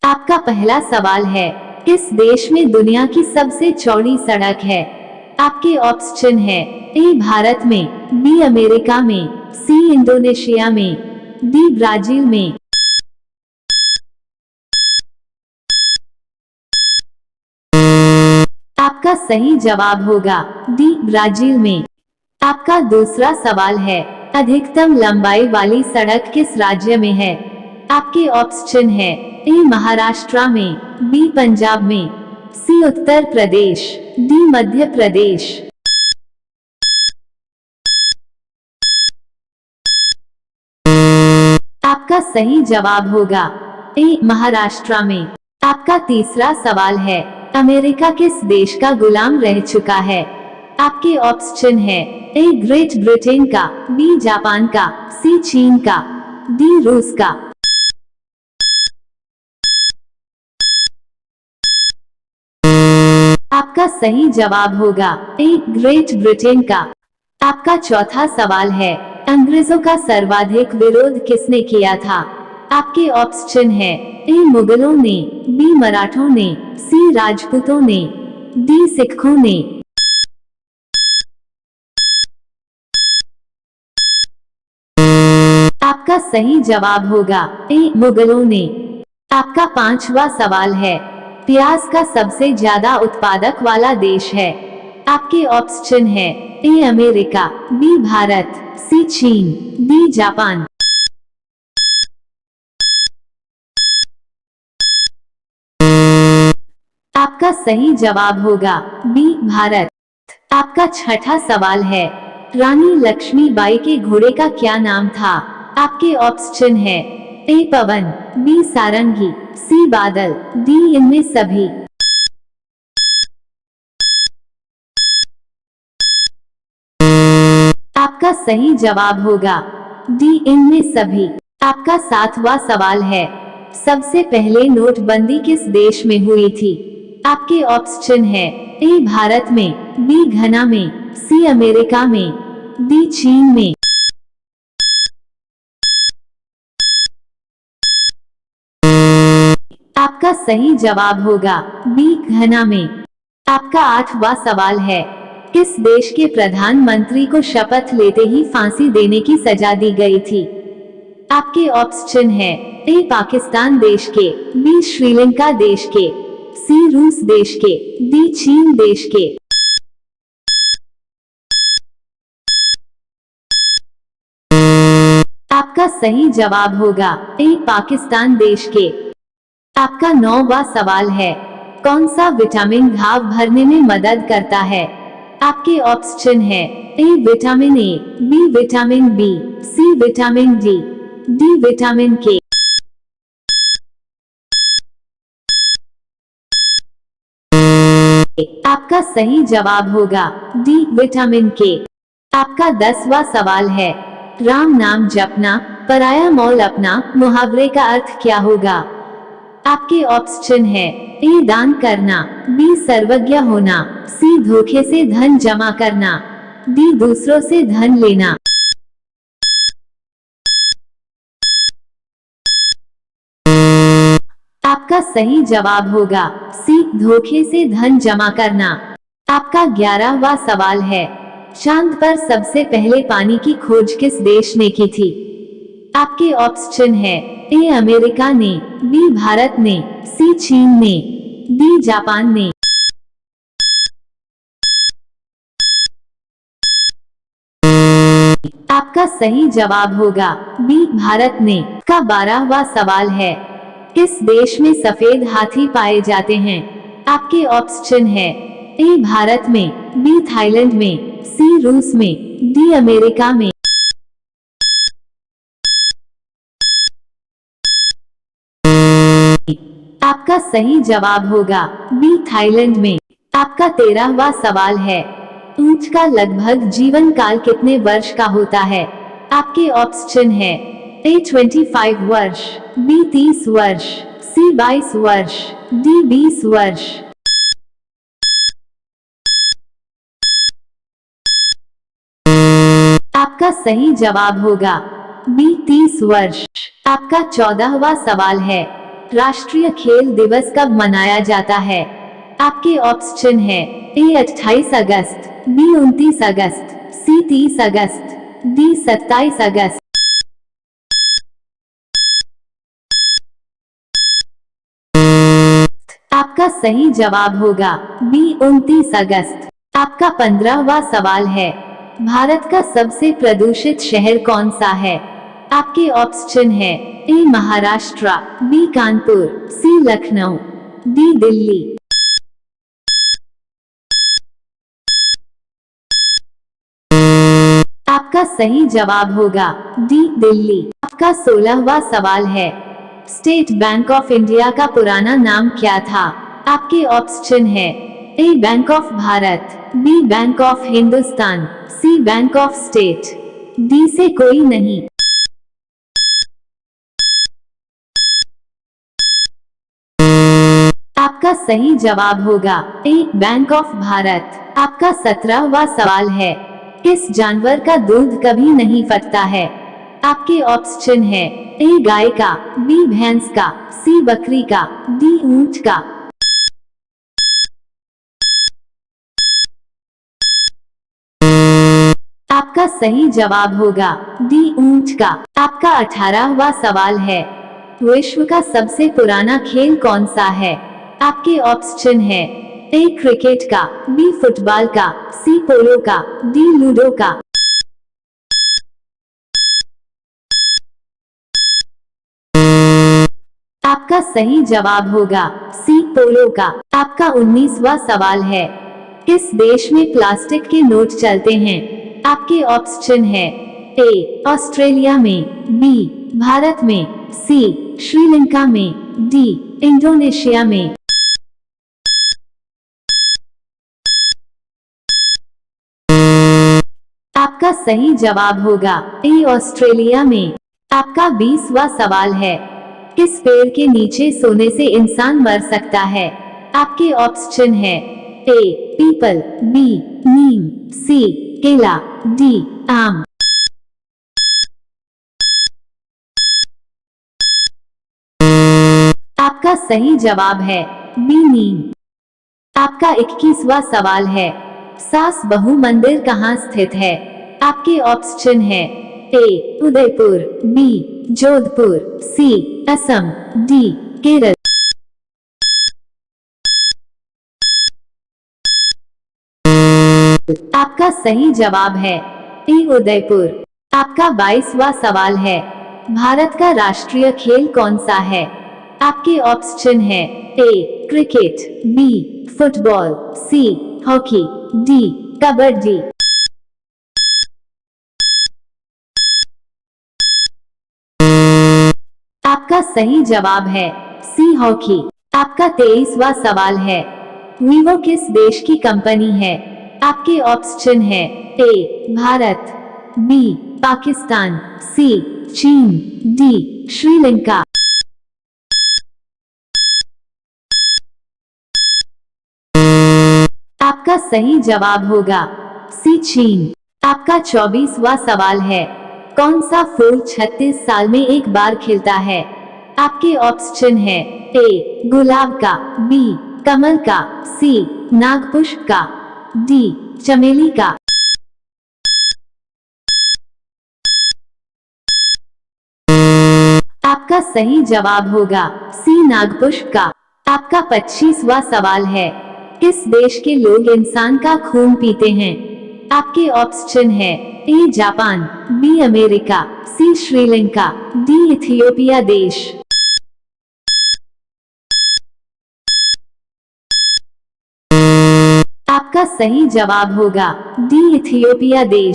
आपका पहला सवाल है, किस देश में दुनिया की सबसे चौड़ी सड़क है? आपके ऑप्शन है, ए भारत में, बी अमेरिका में, सी इंडोनेशिया में, डी ब्राजील में। आपका सही जवाब होगा डी ब्राजील में। आपका दूसरा सवाल है, अधिकतम लंबाई वाली सड़क किस राज्य में है? आपके ऑप्शन है, ए महाराष्ट्र में, बी पंजाब में, सी उत्तर प्रदेश, डी मध्य प्रदेश। आपका सही जवाब होगा ए महाराष्ट्र में। आपका तीसरा सवाल है, अमेरिका किस देश का गुलाम रह चुका है? आपके ऑप्शन है, ए ग्रेट ब्रिटेन का, बी जापान का, सी चीन का, डी रूस का। आपका सही जवाब होगा ए ग्रेट ब्रिटेन का। आपका चौथा सवाल है, अंग्रेजों का सर्वाधिक विरोध किसने किया था? आपके ऑप्शन है, ए मुगलों ने, बी मराठों ने, सी राजपूतों ने, डी सिखों ने। आपका सही जवाब होगा ए मुगलों ने। आपका पांचवा सवाल है, प्याज का सबसे ज्यादा उत्पादक वाला देश है? आपके ऑप्शन है, ए अमेरिका, बी भारत, सी चीन, डी जापान। आपका सही जवाब होगा बी भारत। आपका छठा सवाल है, रानी लक्ष्मीबाई के घोड़े का क्या नाम था? आपके ऑप्शन है, ए पवन, बी सारंगी, सी बादल, डी इनमें सभी। आपका सही जवाब होगा डी इनमें सभी। आपका सातवां सवाल है, सबसे पहले नोटबंदी किस देश में हुई थी? आपके ऑप्शन है, ए भारत में, बी घना में, सी अमेरिका में, डी चीन में। आपका सही जवाब होगा बी घना में। आपका आठवां सवाल है, किस देश के प्रधानमंत्री को शपथ लेते ही फांसी देने की सजा दी गई थी? आपके ऑप्शन है, ए पाकिस्तान देश के, बी श्रीलंका देश के, सी रूस देश के, डी चीन देश के। आपका सही जवाब होगा ए पाकिस्तान देश के। आपका नौवां सवाल है, कौन सा विटामिन घाव भरने में मदद करता है? आपके ऑप्शन है, A vitamin A, B vitamin B, C vitamin D, D vitamin K. आपका सही जवाब होगा डी विटामिन के। आपका 10वां सवाल है, राम नाम जपना, पराया मौल अपना मुहावरे का अर्थ क्या होगा? आपके ऑप्शन है, ए दान करना, बी सर्वज्ञ होना, सी धोखे से धन जमा करना, डी दूसरों से धन लेना। आपका सही जवाब होगा सी धोखे से धन जमा करना। आपका 11वां सवाल है, चांद पर सबसे पहले पानी की खोज किस देश ने की थी? आपके ऑप्शन है, ए अमेरिका ने, बी भारत ने, सी चीन ने, डी जापान ने। आपका सही जवाब होगा बी भारत ने। का 12वां सवाल है, किस देश में सफेद हाथी पाए जाते हैं? आपके ऑप्शन है, ए भारत में, बी थाईलैंड में, सी रूस में, डी अमेरिका में। आपका सही जवाब होगा बी थाईलैंड में। आपका 13वां सवाल है, ऊंट का लगभग जीवन काल कितने वर्ष का होता है? आपके ऑप्शन है, ए 25 वर्ष, बी 30 वर्ष, सी 22 वर्ष, डी 20 वर्ष। आपका सही जवाब होगा बी 30 वर्ष। आपका 14वां सवाल है, राष्ट्रीय खेल दिवस कब मनाया जाता है? आपके ऑप्शन है ए 28 अगस्त, बी 29 अगस्त, सी 30 अगस्त, डी 27 अगस्त। आपका सही जवाब होगा बी 29 अगस्त। आपका 15वां सवाल है, भारत का सबसे प्रदूषित शहर कौन सा है? आपके ऑप्शन है ए महाराष्ट्र, बी कानपुर, सी लखनऊ, डी दिल्ली। आपका सही जवाब होगा डी दिल्ली। आपका 16वां सवाल है, स्टेट बैंक ऑफ इंडिया का पुराना नाम क्या था? आपके ऑप्शन है A bank of Bharat, B bank of Hindustan, C bank of state, D से कोई नहीं। आपका सही जवाब होगा ए बैंक ऑफ भारत। आपका 17वां सवाल है, किस जानवर का दूध कभी नहीं फटता है? आपके ऑप्शन है ए गाय का, बी भैंस का, सी बकरी का, डी ऊंट का। आपका सही जवाब होगा डी ऊंट का। आपका 18वां सवाल है, विश्व का सबसे पुराना खेल कौन सा है? आपके ऑप्शन है ए क्रिकेट का, बी फुटबॉल का, सी पोलो का, डी लूडो का। आपका सही जवाब होगा सी पोलो का। आपका 19वां सवाल है, किस देश में प्लास्टिक के नोट चलते हैं? आपके ऑप्शन है ए ऑस्ट्रेलिया में, बी भारत में, सी श्रीलंका में, डी इंडोनेशिया में। आपका सही जवाब होगा ए ऑस्ट्रेलिया में। आपका 20वां सवाल है, किस पेड़ के नीचे सोने से इंसान मर सकता है? आपके ऑप्शन है ए पीपल, बी नीम, सी केला, डी आम। आपका सही जवाब है बी नीम। आपका 21वां सवाल है, सास बहू मंदिर कहाँ स्थित है? आपके ऑप्शन है ए उदयपुर, बी जोधपुर, सी असम, डी केरल। आपका सही जवाब है ए उदयपुर। आपका 22वां सवाल है, भारत का राष्ट्रीय खेल कौन सा है? आपके ऑप्शन है A cricket, B football, C hockey, D kabaddi. आपका सही जवाब है सी हॉकी। आपका 23वां सवाल है, वीवो किस देश की कंपनी है? आपके ऑप्शन है ए भारत, बी पाकिस्तान, सी चीन, डी श्रीलंका। आपका सही जवाब होगा सी चीन। आपका 24वां सवाल है, कौन सा फूल 36 साल में एक बार खिलता है? आपके ऑप्शन है ए गुलाब का, बी कमल का, सी नागपुष्प का, डी चमेली का। आपका सही जवाब होगा सी नागपुष्प का। आपका 25वां सवाल है, किस देश के लोग इंसान का खून पीते हैं? आपके ऑप्शन है A Japan, B America, C Sri Lanka, D Ethiopia देश। आपका सही जवाब होगा डी इथियोपिया देश।